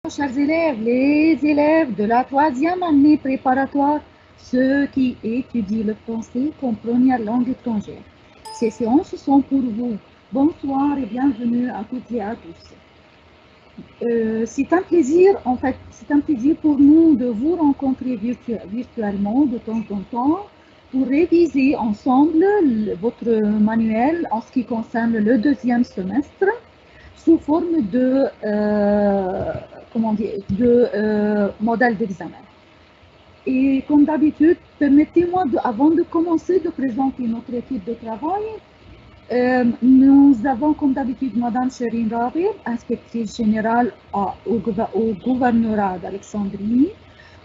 Chers élèves, les élèves de la 3e année préparatoire, ceux qui étudient le français comme première langue étrangère. Ces séances sont pour vous. Bonsoir et bienvenue à toutes et à tous. C'est un plaisir pour nous de vous rencontrer virtuellement de temps en temps pour réviser ensemble votre manuel en ce qui concerne le 2e semestre sous forme de modèle d'examen. Et comme d'habitude, permettez-moi, avant de commencer, de présenter notre équipe de travail. Nous avons, comme d'habitude, Madame Chérine Rabi, inspectrice générale au gouvernorat d'Alexandrie.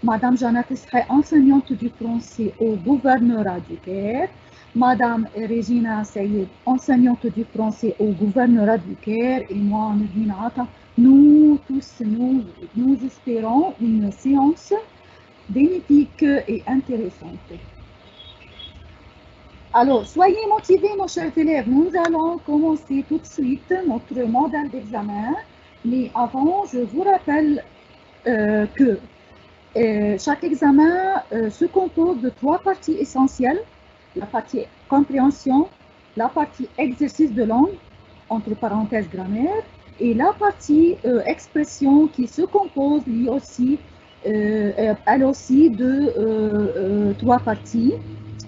Madame Jeannette Esrey, enseignante du français au gouvernorat du Caire. Madame Regina Sayed, enseignante du français au gouvernorat du Caire. Et moi, Nadine Ata. Nous espérons une séance bénéfique et intéressante. Alors, soyez motivés, nos chers élèves. Nous allons commencer tout de suite notre modèle d'examen. Mais avant, je vous rappelle que chaque examen se compose de 3 parties essentielles. La partie compréhension, la partie exercice de langue, entre parenthèses grammaire, et la partie expression qui se compose elle aussi de 3 parties,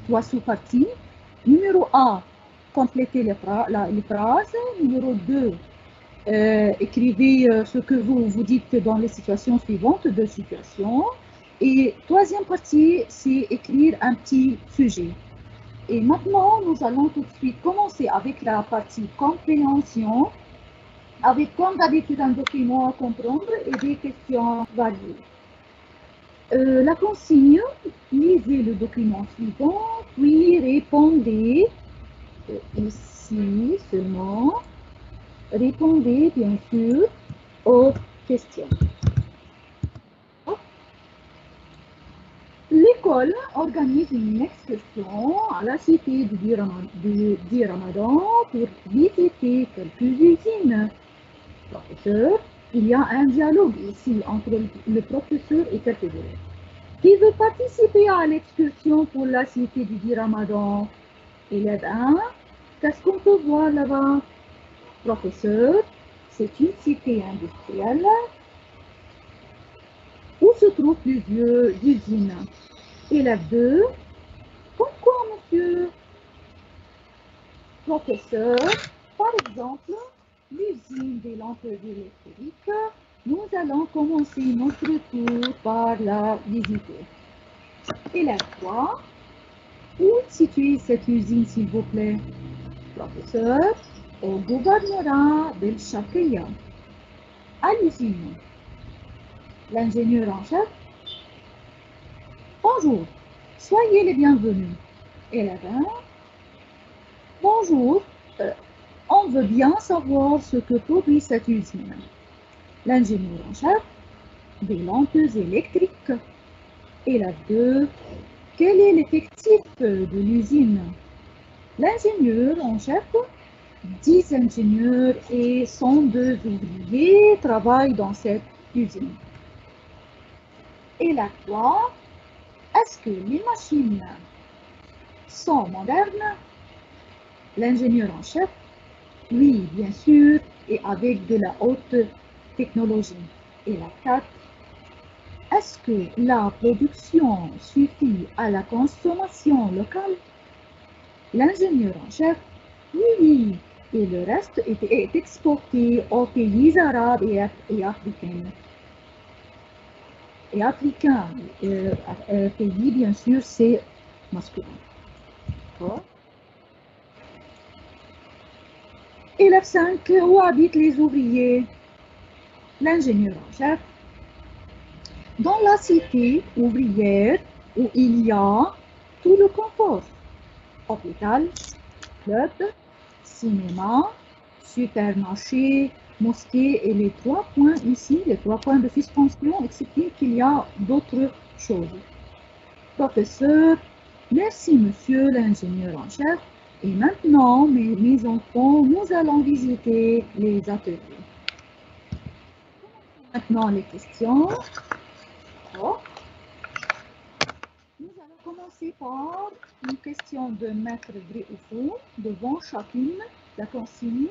3 sous-parties. Numéro 1, complétez les phrases. Numéro 2, écrivez ce que vous dites dans les situations suivantes, 2 situations. Et 3e partie, c'est écrire un petit sujet. Et maintenant, nous allons tout de suite commencer avec la partie compréhension, avec comme d'habitude un document à comprendre et des questions variées. La consigne, lisez le document suivant, puis répondez, ici seulement, répondez bien sûr aux questions. L'école organise une excursion à la cité du Ramadan pour visiter quelques usines. Professeur, il y a un dialogue ici entre le professeur et quelques élèves. Qui veut participer à l'excursion pour la cité du Ramadan? Élève 1, qu'est-ce qu'on peut voir là-bas? Professeur, c'est une cité industrielle où se trouvent plusieurs usines. Élève 2, pourquoi, monsieur? Professeur, par exemple, l'usine des lampes électriques, nous allons commencer notre tour par la visiter. Élève 3, où situe cette usine, s'il vous plaît? Professeur, au gouvernorat d'El-Sharqiya. À l'usine. L'ingénieur en chef. Bonjour, soyez les bienvenus. Élève 1. Bonjour, on veut bien savoir ce que produit cette usine. L'ingénieur en chef, des lampes électriques. Élève 2. Quel est l'effectif de l'usine? L'ingénieur en chef, 10 ingénieurs et 102 ouvriers travaillent dans cette usine. Élève 3. Est-ce que les machines sont modernes? L'ingénieur en chef, oui, bien sûr, et avec de la haute technologie. Élève 4. Est-ce que la production suffit à la consommation locale? L'ingénieur en chef, oui, et le reste est exporté aux pays arabes et africains. Et africain, pays, bien sûr, c'est masculin. Élève 5, où habitent les ouvriers? L'ingénieur en chef, dans la cité ouvrière où il y a tout le confort. Hôpital, club, cinéma, supermarché, mosquée et les 3 points ici, les 3 points de suspension expliquent qu'il y a d'autres choses. Professeur, merci monsieur l'ingénieur en chef. Et maintenant, mes enfants, nous allons visiter les ateliers. Maintenant, les questions. Oh. Nous allons commencer par une question de mettre vrai ou faux devant chacune la consigne.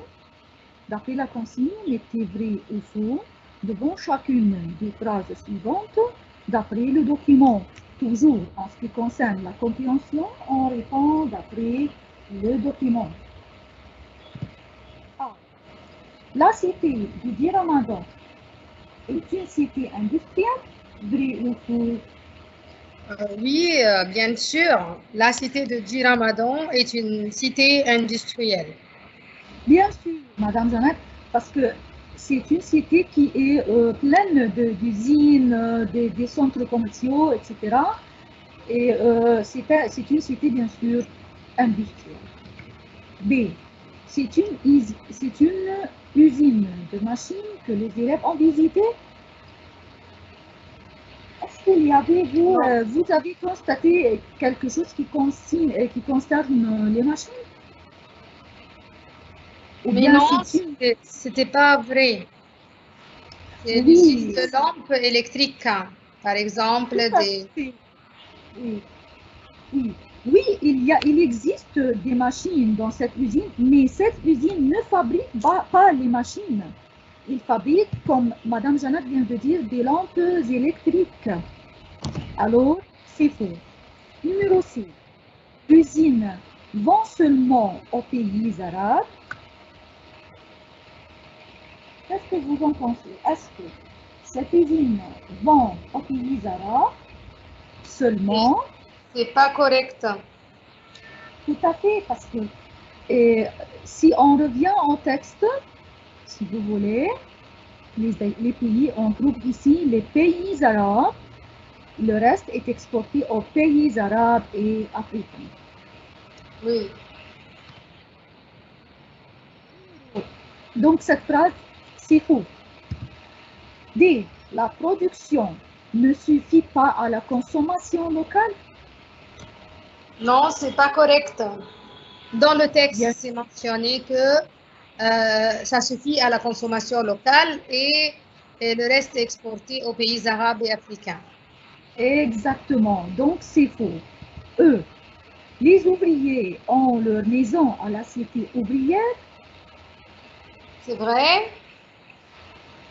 D'après la consigne, mettez vrai ou faux devant chacune des phrases suivantes. D'après le document, toujours en ce qui concerne la compréhension, on répond d'après le document. A. La cité du dit Ramadan est une cité industrielle, vrai ou faux? Oui, bien sûr. La cité de Dji-Ramadan est une cité industrielle. Bien sûr, Madame Janet, parce que c'est une cité qui est pleine d'usines, des centres commerciaux, etc. Et c'est une cité, bien sûr, industrielle. B. C'est une usine de machines que les élèves ont visitée. Est-ce qu'il y avait, vous avez constaté quelque chose qui concerne les machines? Ou Mais bien non, c'est une... c'était pas vrai. C'est l'usine Oui, de lampes électriques, par exemple, tout à des... fait. Oui, oui. Oui, il existe des machines dans cette usine, mais cette usine ne fabrique pas les machines. Il fabrique, comme Madame Janat vient de dire, des lampes électriques. Alors, c'est faux. Numéro 6. L'usine vend seulement aux pays arabes. Qu'est-ce que vous en pensez? Est-ce que cette usine vend aux pays arabes seulement? C'est pas correct. Tout à fait, parce que si on revient au texte, si vous voulez, les pays, on trouve ici les pays arabes. Le reste est exporté aux pays arabes et africains. Oui. Donc cette phrase, c'est faux. D. La production ne suffit pas à la consommation locale. Non, c'est pas correct. Dans le texte, Bien, c'est mentionné que ça suffit à la consommation locale et le reste est exporté aux pays arabes et africains. exactement. Donc c'est faux. E. Les ouvriers ont leur maison à la cité ouvrière. C'est vrai?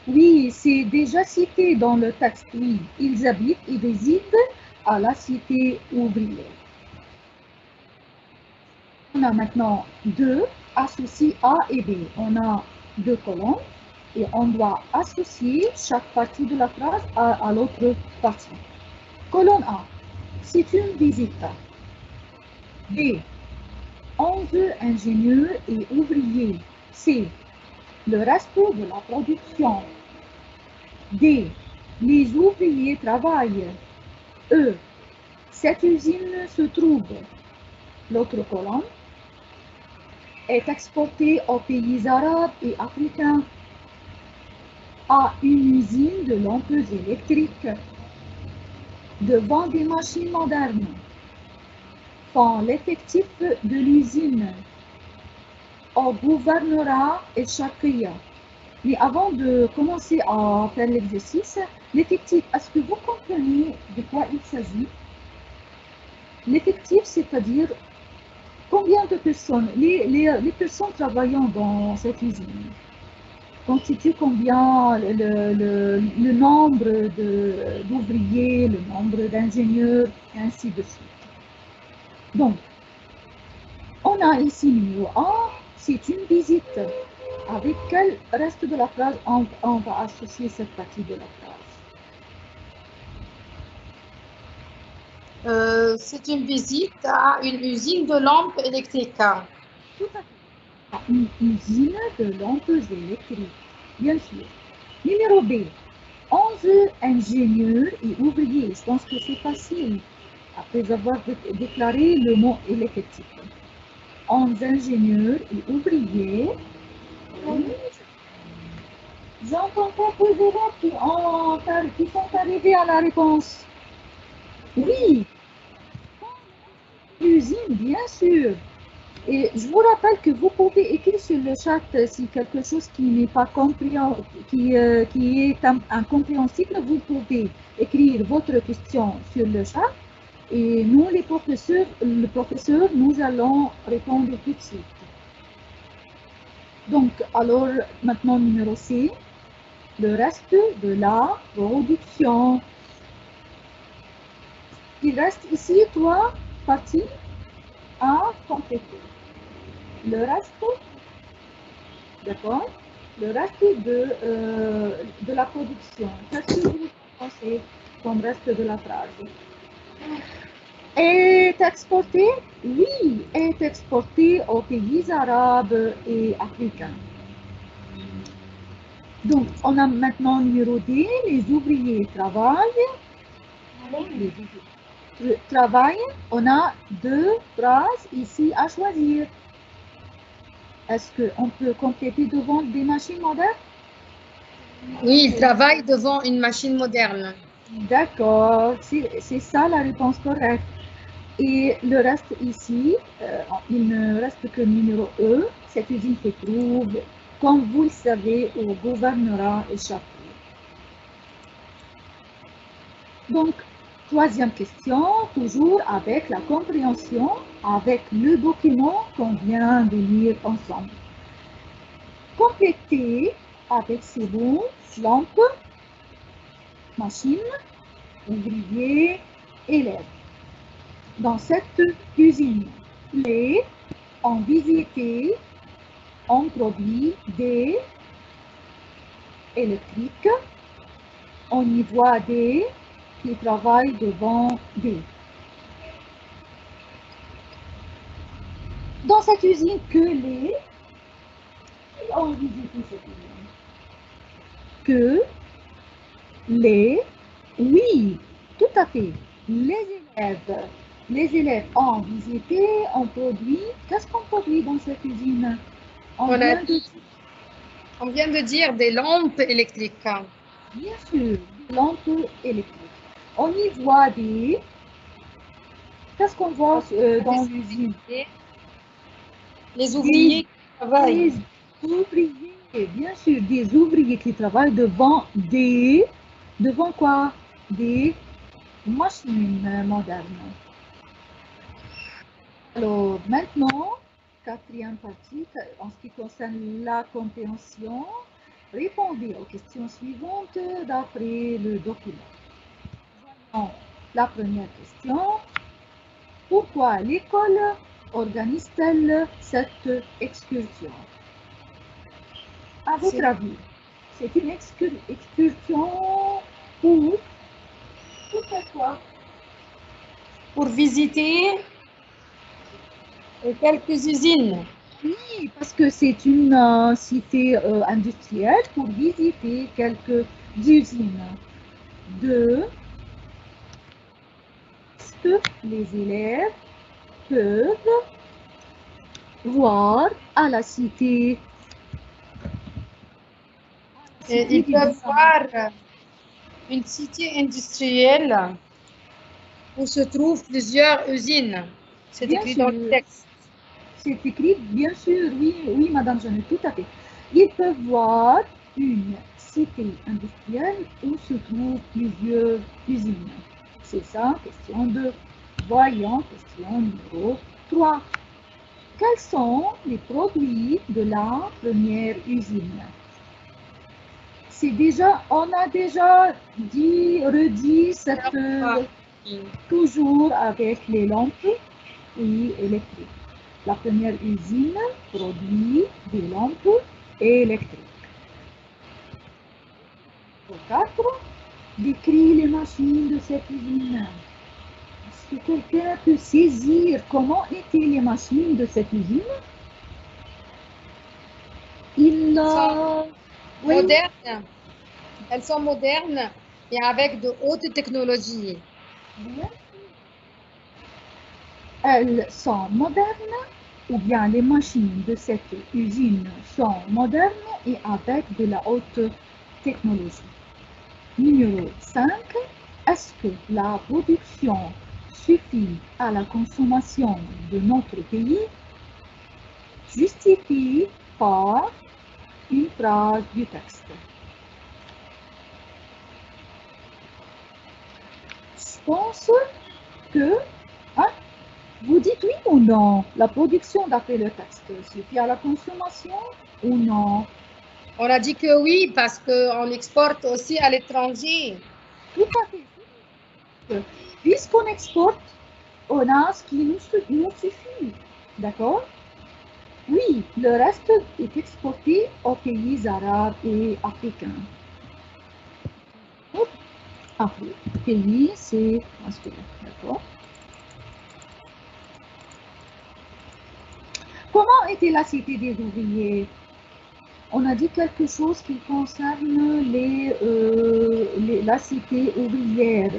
Oui, c'est déjà cité dans le texte, oui. Ils habitent et résident à la cité ouvrière. On a maintenant deux associés A et B. On a deux colonnes et on doit associer chaque partie de la phrase à l'autre partie. Colonne A, c'est une visite. B, 11 ingénieurs et ouvriers. C, le reste de la production. D, les ouvriers travaillent. E, cette usine se trouve. L'autre colonne est exportée aux pays arabes et africains. A, une usine de lampes électriques devant des machines modernes. Quand l'effectif de l'usine au gouvernorat et Chakia. Mais avant de commencer à faire l'exercice, l'effectif, est-ce que vous comprenez de quoi il s'agit? L'effectif, c'est-à-dire combien de personnes, les personnes travaillant dans cette usine, constituent combien le nombre d'ouvriers, le nombre d'ingénieurs, et ainsi de suite. Donc, on a ici numéro 1, c'est une visite. Avec quel reste de la phrase on va associer cette partie de la phrase? C'est une visite à une usine de lampes électriques. Tout à fait. Une usine de lampes électriques, bien sûr. Numéro B, 11 ingénieurs et ouvriers. Je pense que c'est facile après avoir déclaré le mot et l'effectif. 11 ingénieurs et ouvriers. J'entends quelques élèves qui sont arrivés à la réponse. Oui, l'usine, bien sûr. Et je vous rappelle que vous pouvez écrire sur le chat si quelque chose qui n'est pas qui est incompréhensible, vous pouvez écrire votre question sur le chat et nous, le professeur, nous allons répondre tout de suite. Donc, alors, maintenant, numéro C, le reste de la production. Il reste ici trois parties à compléter. Le reste, d'accord? Le reste de la production. Qu'est-ce que vous pensez comme reste de la phrase? Est exporté? Oui, est exporté aux pays arabes et africains. Donc, on a maintenant numéro D, les ouvriers travaillent. On a deux phrases ici à choisir. Est-ce qu'on peut compléter devant des machines modernes? Oui, il travaille devant une machine moderne. D'accord, c'est ça la réponse correcte. Et le reste ici, il ne reste que le numéro E. Cette usine se trouve, comme vous le savez, au gouvernorat échappé. Donc, troisième question, toujours avec la compréhension, avec le document qu'on vient de lire ensemble. Complétez avec ces mots, lampe, machine, ouvrier, élève. Dans cette usine, les ont visité, ont produit des électriques, on y voit des qui travaillent devant des. Dans cette usine, que les ont visité cette usine. Que les, oui, tout à fait, les élèves ont visité, ont produit. Qu'est-ce qu'on produit dans cette usine? On vient de dire des lampes électriques. Bien sûr, des lampes électriques. On y voit des. Qu'est-ce qu'on voit dans l'usine? Les ouvriers qui travaillent. Des ouvriers, bien sûr, des ouvriers qui travaillent devant des. Devant quoi? Des machines modernes. Alors, maintenant, quatrième partie, en ce qui concerne la compréhension, répondez aux questions suivantes d'après le document. Voyons la première question. Pourquoi l'école organise-t-elle cette excursion? À votre avis, c'est une excursion pour quoi? Pour visiter quelques usines. Oui, parce que c'est une cité industrielle pour visiter quelques usines. Deux, est-ce que les élèves peuvent voir à la cité? Ils peuvent voir une cité industrielle où se trouvent plusieurs usines. C'est écrit dans le texte. C'est écrit, bien sûr, oui, Madame Jeannette, tout à fait. Ils peuvent voir une cité industrielle où se trouvent plusieurs usines. C'est ça, question 2. Voyons, question numéro 3. Quels sont les produits de la première usine? C'est déjà, on a déjà redit cette, toujours avec les lampes électriques. La première usine produit des lampes électriques. 4. Décrit les machines de cette usine. Est-ce que quelqu'un peut saisir comment étaient les machines de cette usine? Modernes. Elles sont modernes et avec de hautes technologies. Bien. Elles sont modernes ou bien les machines de cette usine sont modernes et avec de la haute technologie. Numéro 5. Est-ce que la production suffit à la consommation de notre pays? justifie par une phrase du texte. Je pense que, hein, vous dites oui ou non, la production d'après le texte suffit à la consommation ou non? On a dit que oui, parce qu'on exporte aussi à l'étranger. Tout à fait. Puisqu'on exporte, on a ce qui nous suffit. D'accord? Oui, le reste est exporté aux pays arabes et africains. Afrique. Pays, c'est masculin. D'accord? Comment était la cité des ouvriers? On a dit quelque chose qui concerne la cité ouvrière.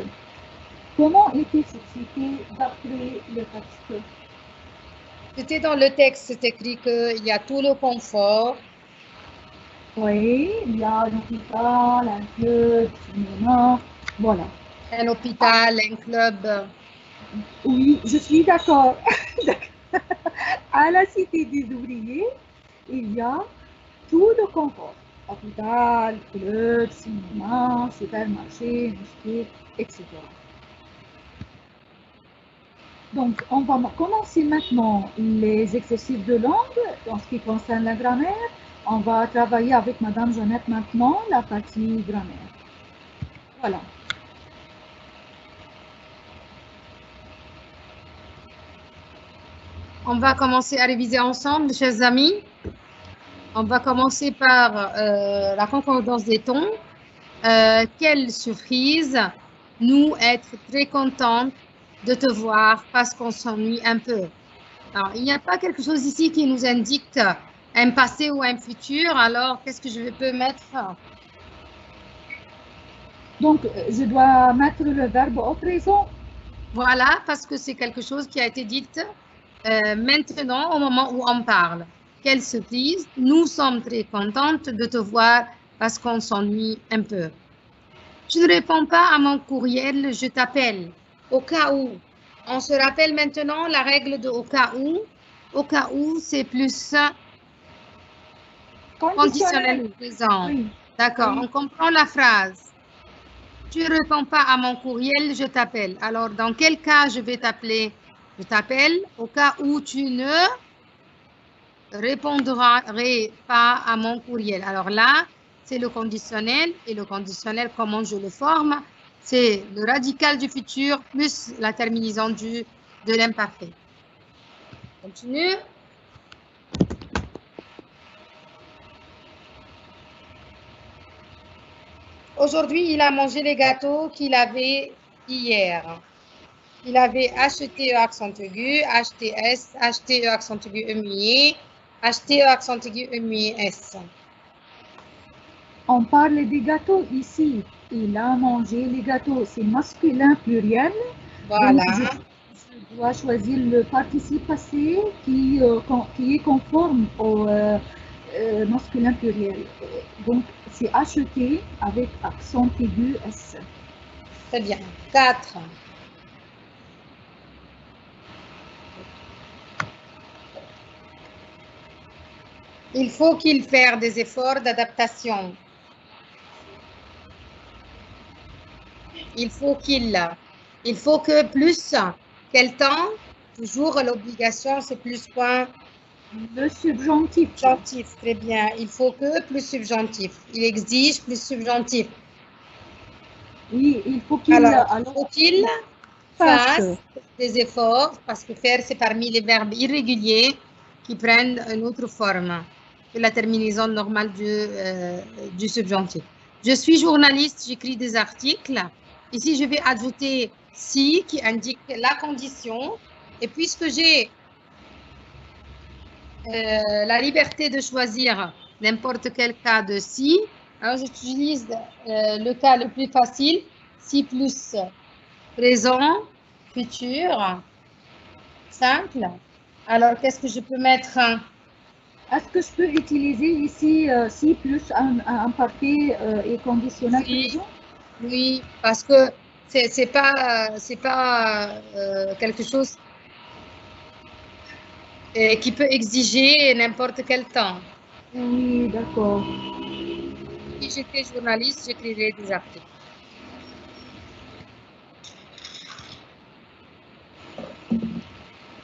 Comment était cette cité d'après le texte? C'était dans le texte, c'est écrit qu'il y a tout le confort. Oui, il y a l'hôpital, un club, cinéma, voilà. Un hôpital, un club. Oui, je suis d'accord. À la cité des ouvriers, il y a tout le confort. Hôpital, club, cinéma, supermarché, mosquée, etc. Donc, on va commencer maintenant les exercices de langue en ce qui concerne la grammaire. On va travailler avec Madame Jeannette maintenant la partie grammaire. Voilà. On va commencer à réviser ensemble, chers amis. On va commencer par la concordance des tons. Quelle surprise, nous être très contentes de te voir parce qu'on s'ennuie un peu. Alors, il n'y a pas quelque chose ici qui nous indique un passé ou un futur. Alors, qu'est-ce que je peux mettre? Donc, je dois mettre le verbe au présent. Voilà, parce que c'est quelque chose qui a été dit maintenant au moment où on parle. Quelle surprise, nous sommes très contentes de te voir parce qu'on s'ennuie un peu. Tu ne réponds pas à mon courriel, je t'appelle. Au cas où. On se rappelle maintenant la règle de au cas où. Au cas où, c'est plus conditionnel présent. Oui. D'accord, Oui. on comprend la phrase. Tu ne réponds pas à mon courriel, je t'appelle. Alors, dans quel cas je vais t'appeler? Je t'appelle au cas où tu ne répondrai pas à mon courriel. Alors là, c'est le conditionnel. Et le conditionnel, comment je le forme? C'est le radical du futur plus la terminaison de l'imparfait. Continue. Aujourd'hui, il a mangé les gâteaux qu'il avait hier. Il avait acheté E accent aigu, acheté S, acheté E accent aigu E muet, acheté E accent aigu E muet S. On parle des gâteaux ici. Il a mangé les gâteaux. C'est masculin pluriel. Voilà. Donc, je dois choisir le participe passé qui est conforme au masculin pluriel. Donc, c'est acheté avec accent aigu S. Très bien. 4. Il faut qu'il fasse des efforts d'adaptation. Il faut que plus. Quel temps? Toujours l'obligation, c'est plus point. Le subjonctif. Subjonctif, très bien. Il faut que plus subjonctif. Il exige plus subjonctif. Oui, il faut qu'il fasse des efforts, parce que faire, c'est parmi les verbes irréguliers qui prennent une autre forme que la terminaison normale du subjonctif. Je suis journaliste, j'écris des articles. Ici, je vais ajouter si qui indique la condition. Et puisque j'ai la liberté de choisir n'importe quel cas de si, alors j'utilise le cas le plus facile, si plus présent, futur, simple. Alors, qu'est-ce que je peux mettre? Est-ce que je peux utiliser ici si plus un parfait et conditionnel présent? Oui, parce que c'est pas quelque chose. Et qui peut exiger n'importe quel temps. Oui, d'accord. Si j'étais journaliste, j'écrirais des articles.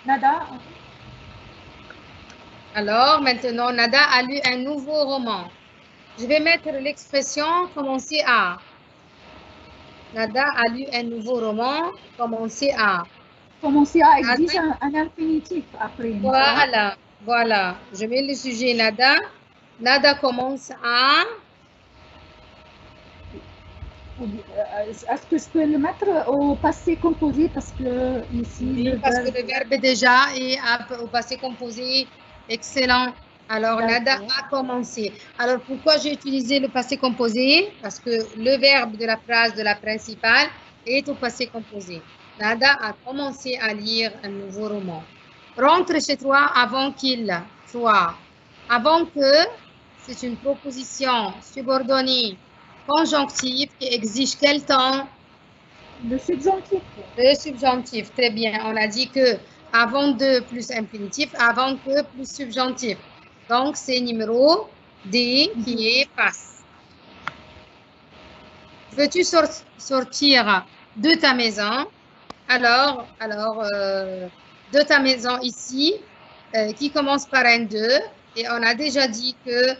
Nada? Alors, maintenant, Nada a lu un nouveau roman. Je vais mettre l'expression commencer à. Nada a lu un nouveau roman, commencer à. Commencer à exige un infinitif après, n'est-ce pas? Voilà, voilà. Je mets le sujet Nada. Nada commence à. Est-ce que je peux le mettre au passé composé parce que ici Oui, parce que le verbe déjà est au passé composé. Excellent. Alors, Nada a commencé. Alors, pourquoi j'ai utilisé le passé composé? Parce que le verbe de la phrase de la principale est au passé composé. Nada a commencé à lire un nouveau roman. Rentre chez toi avant qu'il soit. Avant que, c'est une proposition subordonnée conjonctive qui exige quel temps? Le subjonctif. Le subjonctif, très bien. On a dit que avant de plus infinitif, avant que plus subjonctif. Donc, c'est numéro D qui est passe. Veux-tu sortir de ta maison? Alors, de ta maison ici, qui commence par un 2. Et on a déjà dit que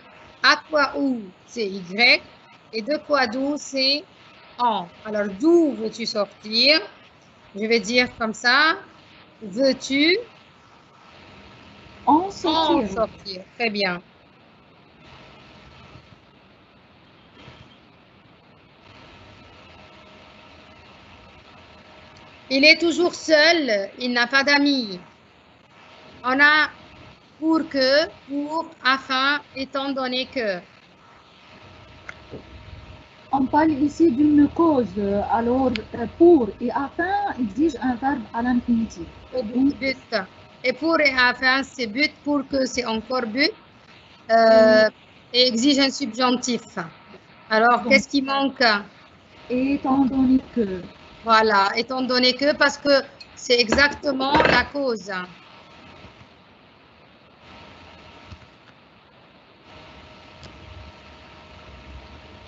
à quoi où, c'est Y. Et de quoi d'où, c'est en. Alors, d'où veux-tu sortir? Je vais dire comme ça. Veux-tu en sortir? sortir? Très bien. Il est toujours seul, il n'a pas d'amis. On a pour que, pour, afin, étant donné que. On parle ici d'une cause. Alors, pour et afin exige un verbe à l'infinitif. But. Et pour et afin, c'est but, pour que c'est encore but. Et exige un subjonctif. Alors, qu'est-ce qui manque? Étant donné que. Voilà, étant donné que, parce que c'est exactement la cause.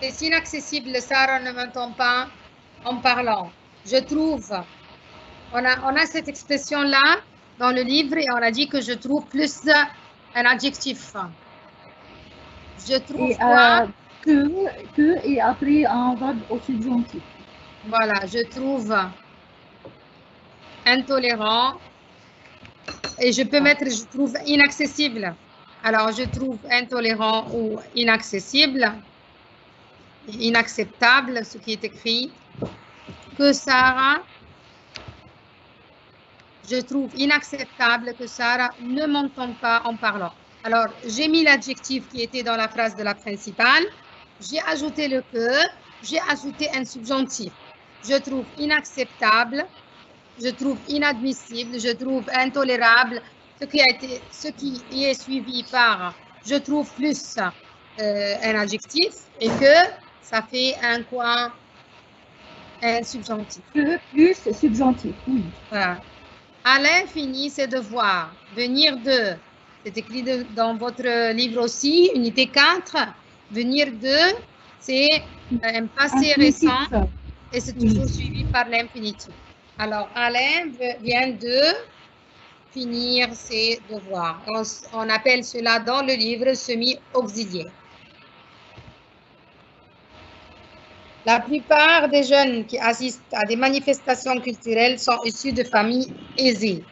C'est inaccessible, Sarah ne m'entend pas en parlant. Je trouve, on a cette expression-là dans le livre et on a dit que je trouve plus un adjectif. Je trouve et, quoi? Que et après un verbe au subjonctif. Voilà, je trouve intolérant et je peux mettre je trouve inaccessible. Alors, je trouve intolérant ou inaccessible, inacceptable, ce qui est écrit. Que Sarah, je trouve inacceptable que Sarah ne m'entende pas en parlant. Alors, j'ai mis l'adjectif qui était dans la phrase de la principale, j'ai ajouté le que, j'ai ajouté un subjonctif. Je trouve inacceptable, je trouve inadmissible, je trouve intolérable, ce qui est suivi par je trouve plus un adjectif et que ça fait un quoi? Un subjonctif. Que plus subjonctif, oui. Voilà. Alain finit ses devoirs. Venir de, c'est écrit dans votre livre aussi, unité 4. Venir de, c'est un passé récent et c'est toujours suivi par l'infinitif. Alors, Alain vient de finir ses devoirs. On appelle cela dans le livre semi-auxiliaire. La plupart des jeunes qui assistent à des manifestations culturelles sont issus de familles aisées.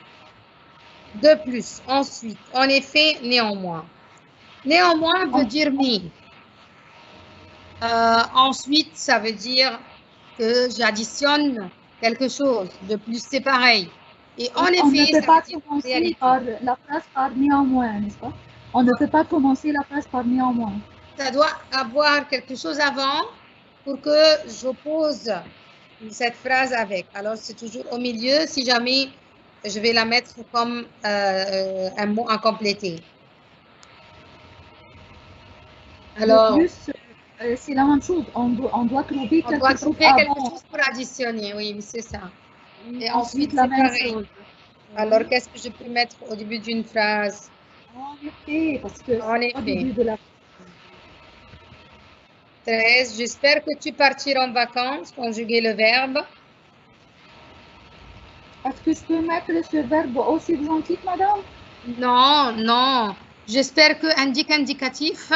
De plus, ensuite, en effet, néanmoins. Néanmoins veut dire mais. Ensuite, ça veut dire que j'additionne quelque chose. De plus, c'est pareil. Et en effet, on ne peut ça pas veut dire commencer par la phrase par néanmoins, n'est-ce pas? On ne peut pas commencer la phrase par néanmoins. Ça doit avoir quelque chose avant pour que j'oppose cette phrase avec. Alors, c'est toujours au milieu si jamais je vais la mettre comme un mot à compléter. Alors, plus, c'est la même chose. On doit trouver quelque chose pour additionner, oui, c'est ça. Et ensuite, la c'est même pareil. chose. Alors, qu'est-ce que je peux mettre au début d'une phrase? En effet, parce que En c'est au effet. début de la 13. J'espère que tu partiras en vacances. Conjuguer le verbe. Est-ce que je peux mettre ce verbe au subjonctif, madame? Non, non. J'espère que indique indicatif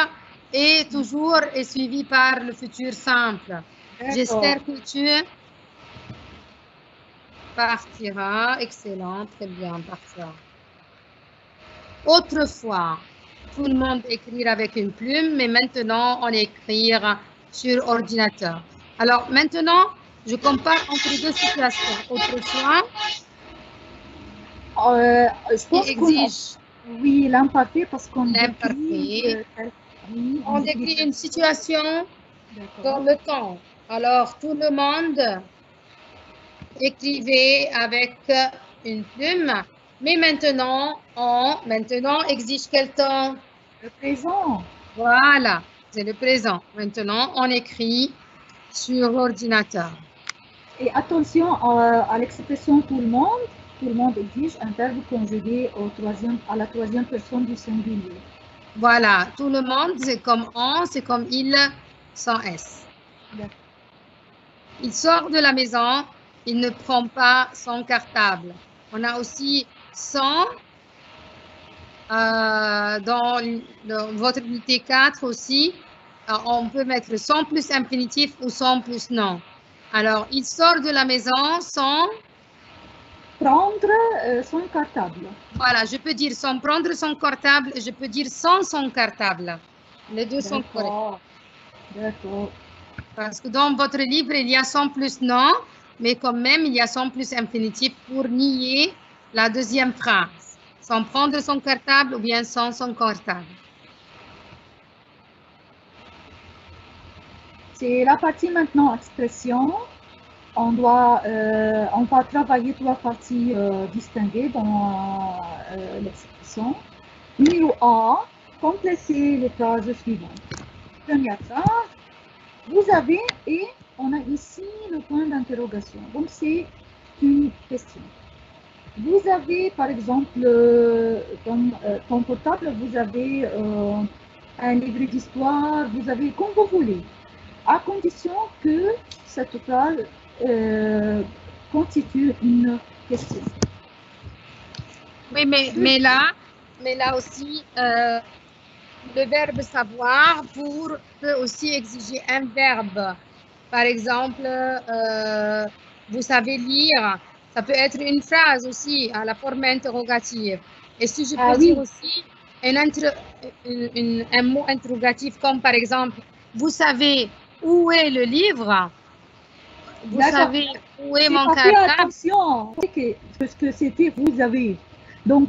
est toujours suivi par le futur simple. J'espère que tu partiras. Excellent, très bien, partira. Autrefois, tout le monde écrire avec une plume, mais maintenant, on écrit sur ordinateur. Alors, maintenant, je compare entre deux situations. Autrefois, je pense qui qu'on exige oui, l'imparfait parce qu'on l'imparfait. Oui, On décrit une situation dans d'accord. le temps. Alors, tout le monde écrivait avec une plume, mais maintenant exige quel temps? Le présent. Voilà, c'est le présent. Maintenant, on écrit sur l'ordinateur. Et attention à l'expression tout le monde exige un verbe conjugué à la troisième personne du singulier. Voilà, tout le monde, c'est comme on, c'est comme il, sans S. Il sort de la maison, il ne prend pas son cartable. On a aussi sans dans votre unité 4 aussi. On peut mettre sans plus infinitif ou sans plus non. Alors, il sort de la maison sans prendre son cartable. Voilà, je peux dire sans prendre son cartable et je peux dire sans son cartable. Les deux sont corrects. D'accord. Parce que dans votre livre, il y a sans plus non, mais quand même, il y a sans plus infinitif pour nier la deuxième phrase. Sans prendre son cartable ou bien sans son cartable. C'est la partie maintenant expression. On va travailler trois parties distinguées dans l'expression. Numéro A, compléter les phrases suivantes. Première phrase, vous avez et on a ici le point d'interrogation. Donc c'est une question. Vous avez par exemple dans ton portable, vous avez un livre d'histoire, vous avez comme vous voulez, à condition que cette phrase constitue une question. Oui, mais là aussi, le verbe savoir peut aussi exiger un verbe. Par exemple, vous savez lire, ça peut être une phrase aussi à la forme interrogative. Et si je peux dire aussi un mot interrogatif comme par exemple, vous savez où est le livre? Vous savez où est mon cartable? Attention, ce que c'était vous avez. Donc,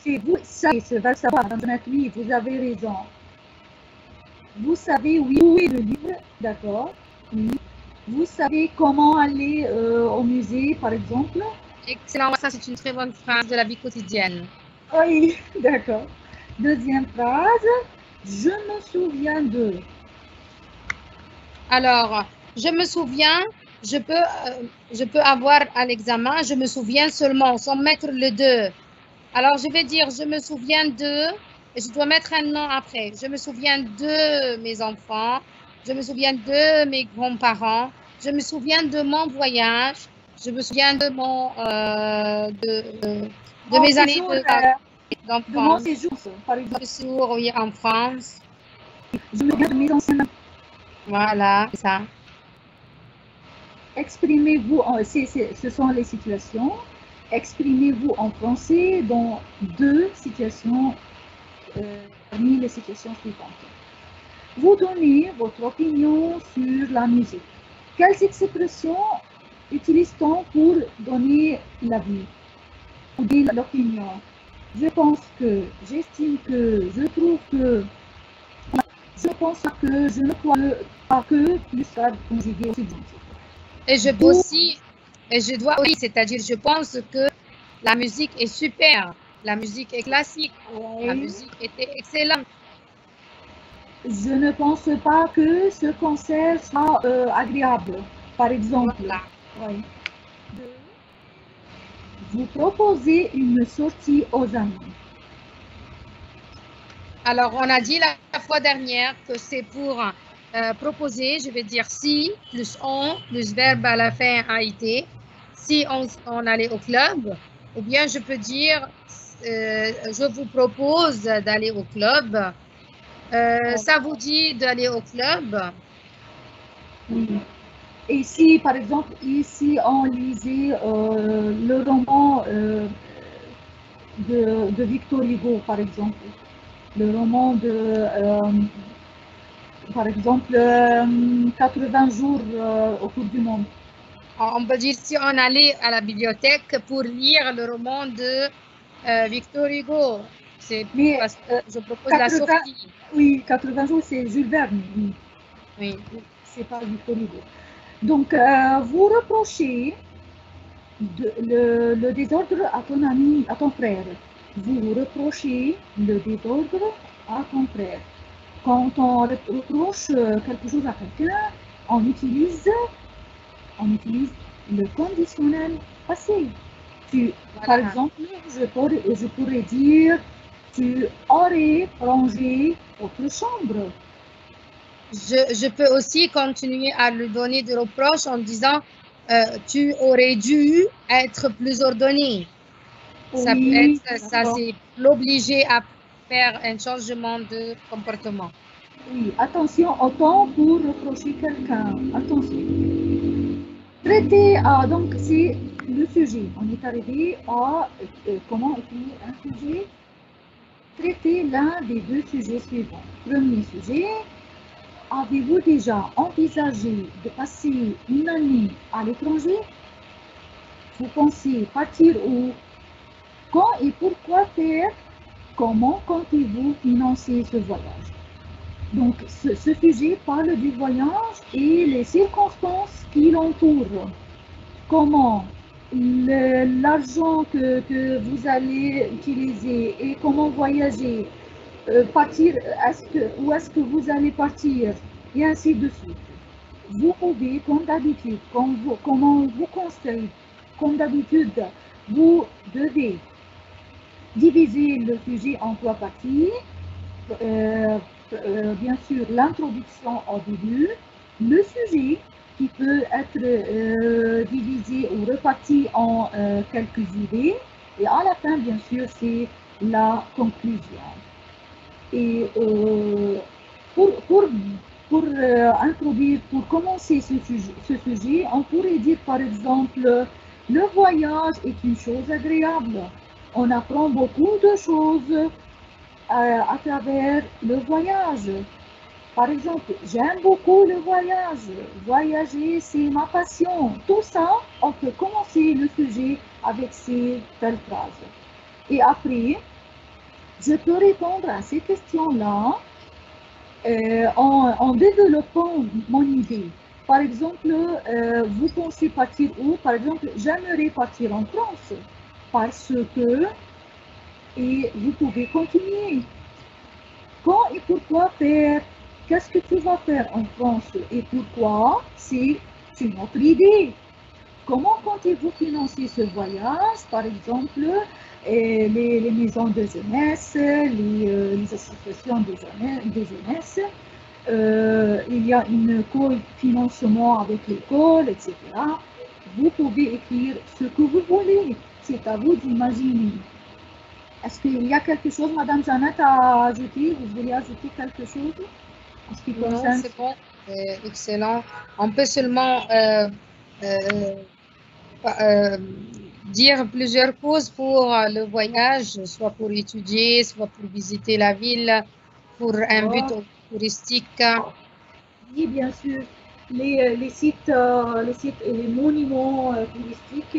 c'est vous, ça, c'est va savoir. Oui, vous avez raison. Vous savez, oui, où est le livre, d'accord. Oui. Vous savez comment aller au musée, par exemple. Excellent, ça c'est une très bonne phrase de la vie quotidienne. Oui, d'accord. Deuxième phrase, je me souviens de. Alors, je me souviens, je peux avoir à l'examen, je me souviens seulement, sans mettre le de. Alors, je vais dire, je me souviens de, et je dois mettre un nom après. Je me souviens de mes enfants, je me souviens de mes grands-parents, je me souviens de mon voyage, je me souviens de de mes années d'enfance. De mon séjour, par exemple. Séjour, oui, en France. Je me souviens de mes anciens. Voilà, c'est ça. Exprimez-vous, ce sont les situations. Exprimez-vous en français dans deux situations parmi les situations suivantes. Vous donnez votre opinion sur la musique. Quelles expressions utilise-t-on pour donner l'avis ou dire l'opinion? Je pense que, j'estime que, je trouve que, je pense que, je ne crois pas que, plus tard conjugué au subjonctif. Et je peux aussi, et je dois aussi, c'est-à-dire je pense que la musique est super, la musique est classique, la musique était excellente. Je ne pense pas que ce concert soit agréable, par exemple. Voilà. Oui. vous proposez une sortie aux amis. Alors, on a dit la fois dernière que c'est pour proposer, je vais dire si, plus on, plus verbe à la fin a été. Si on allait au club, ou bien je peux dire, je vous propose d'aller au club. Ça vous dit d'aller au club? Oui. Et si, par exemple, ici, on lisait le roman de Victor Hugo, par exemple, le roman par exemple, 80 jours autour du monde. On peut dire si on allait à la bibliothèque pour lire le roman de Victor Hugo. C'est Mais parce que je propose la sortie. oui, 80 jours, c'est Jules Verne, oui. Oui. C'est pas Victor Hugo. Donc, vous reprochez le désordre à ton ami, à ton frère. Vous reprochez le désordre à ton frère. Quand on reproche quelque chose à quelqu'un, on utilise le conditionnel passé. Voilà. Par exemple, je pourrais dire tu aurais rangé votre chambre. Je peux aussi continuer à lui donner des reproches en disant tu aurais dû être plus ordonné. Ça peut Oui, être, ça c'est l'obliger à faire un changement de comportement. oui, attention au temps pour reprocher quelqu'un. Attention. Traiter, donc c'est le sujet. On est arrivé à comment écrire un sujet. Traiter l'un des deux sujets suivants. Premier sujet, avez-vous déjà envisagé de passer une année à l'étranger? Vous pensez partir où? Quand et pourquoi faire? Comment comptez-vous financer ce voyage? Donc, ce sujet parle du voyage et les circonstances qui l'entourent. Comment l'argent que vous allez utiliser et comment voyager, partir, où est-ce que vous allez partir, et ainsi de suite. Vous pouvez, comme d'habitude, comment on vous conseille, comme d'habitude, vous devez diviser le sujet en trois parties. Bien sûr, l'introduction au début, le sujet qui peut être divisé ou reparti en quelques idées, et à la fin, bien sûr, c'est la conclusion. Et pour introduire, pour commencer ce sujet, on pourrait dire par exemple, le voyage est une chose agréable. On apprend beaucoup de choses à travers le voyage. Par exemple, j'aime beaucoup le voyage. Voyager, c'est ma passion. Tout ça, on peut commencer le sujet avec ces telles phrases. Et après, je peux répondre à ces questions-là en développant mon idée. Par exemple, vous pensez partir où? Par exemple, j'aimerais partir en France parce que, et vous pouvez continuer. Quand et pourquoi faire? Qu'est-ce que tu vas faire en France et pourquoi? C'est une autre idée. Comment comptez-vous financer ce voyage? Par exemple, les maisons de jeunesse, les associations de jeunesse. Il y a un co-financement avec l'école, etc. Vous pouvez écrire ce que vous voulez. C'est à vous d'imaginer. Est-ce qu'il y a quelque chose, Madame Jeannette, à ajouter? Vous voulez ajouter quelque chose en ce qui concerne? Non, c'est bon, excellent. On peut seulement dire plusieurs causes pour le voyage, soit pour étudier, soit pour visiter la ville, pour un but touristique. Oui, bien sûr. Les sites et les monuments touristiques,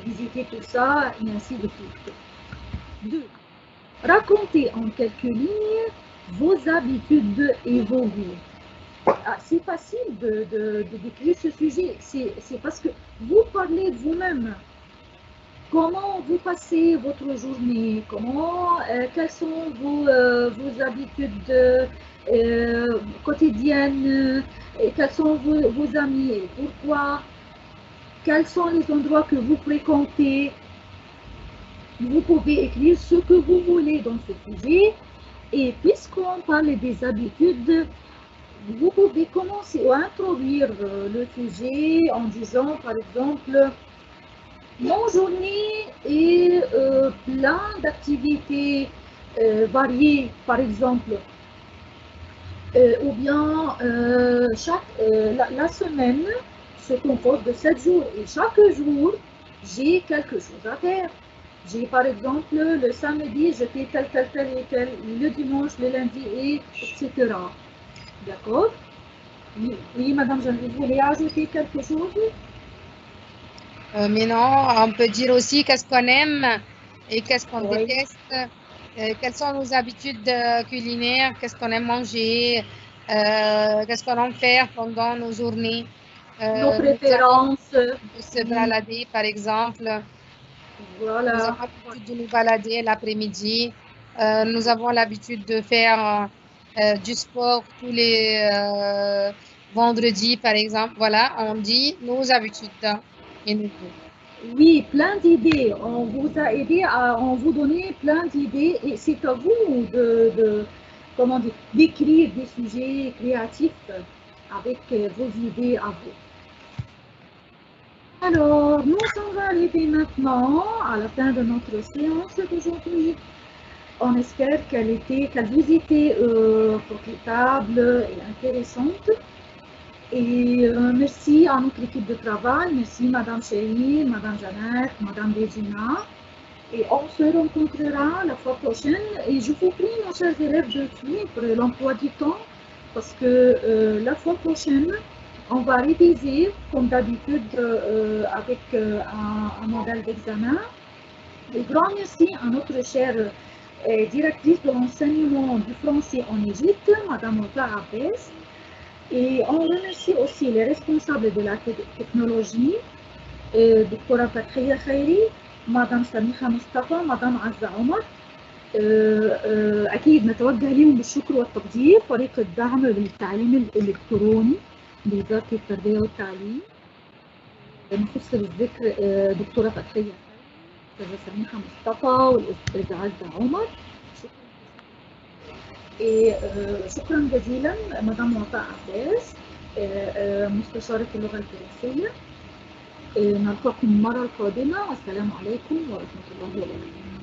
visiter tout ça, et ainsi de suite. 2. Racontez en quelques lignes vos habitudes et vos goûts. C'est facile de décrire ce sujet, c'est parce que vous parlez de vous-même. Comment vous passez votre journée? Quelles sont vos habitudes quotidiennes? Quels sont vos amis? Pourquoi? quels sont les endroits que vous fréquentez. Vous pouvez écrire ce que vous voulez dans ce sujet. Et puisqu'on parle des habitudes, vous pouvez commencer à introduire le sujet en disant, par exemple, mon journée est plein d'activités variées, par exemple. Ou bien la semaine se compose de 7 jours et chaque jour, j'ai quelque chose à faire. J'ai par exemple le samedi, je fais tel et tel, le dimanche, le lundi, etc. D'accord? Oui, madame, je voulais ajouter quelque chose? Mais non, on peut dire aussi qu'est-ce qu'on aime et qu'est-ce qu'on Oui. déteste, quelles sont nos habitudes culinaires, qu'est-ce qu'on aime manger, qu'est-ce qu'on aime faire pendant nos journées. Nos préférences. De se balader, par exemple. Voilà. Nous avons l'habitude de nous balader l'après-midi. Nous avons l'habitude de faire du sport tous les vendredis, par exemple. Voilà, on dit nos habitudes et nos goûts. Oui, plein d'idées. On vous a aidé à vous donner plein d'idées et c'est à vous comment dire, d'écrire des sujets créatifs avec vos idées à vous. Alors, nous sommes arrivés maintenant à la fin de notre séance d'aujourd'hui. On espère qu'elle vous était profitable et intéressante. Et merci à notre équipe de travail, merci Madame Chérie, Madame Jeannette, Madame Regina. Et on se rencontrera la fois prochaine. Et je vous prie, mes chers élèves, de suivre l'emploi du temps parce que la fois prochaine, on va réviser comme d'habitude avec un modèle d'examen. Et grand merci à notre chère directrice de l'enseignement du français en Égypte, Madame Ota Abès. Et on remercie aussi les responsables de la technologie, Dr. Fathia Khairi, Madame Samiha Mustafa, Madame Azza Omar. أكيد نتوجه لهم بالشكر والتقدير فريق الدعم للتعليم الإلكتروني بوزارة التربية والتعليم. نخص بالذكر دكتورة فتحية خيري، الأستاذة سميحة مصطفى والأستاذ عزة عمر. شكرا جزيلا مدام وفاء عباس مستشارة اللغة الفرنسية. نلقاكم المرة القادمة والسلام عليكم ورحمة الله وبركاته.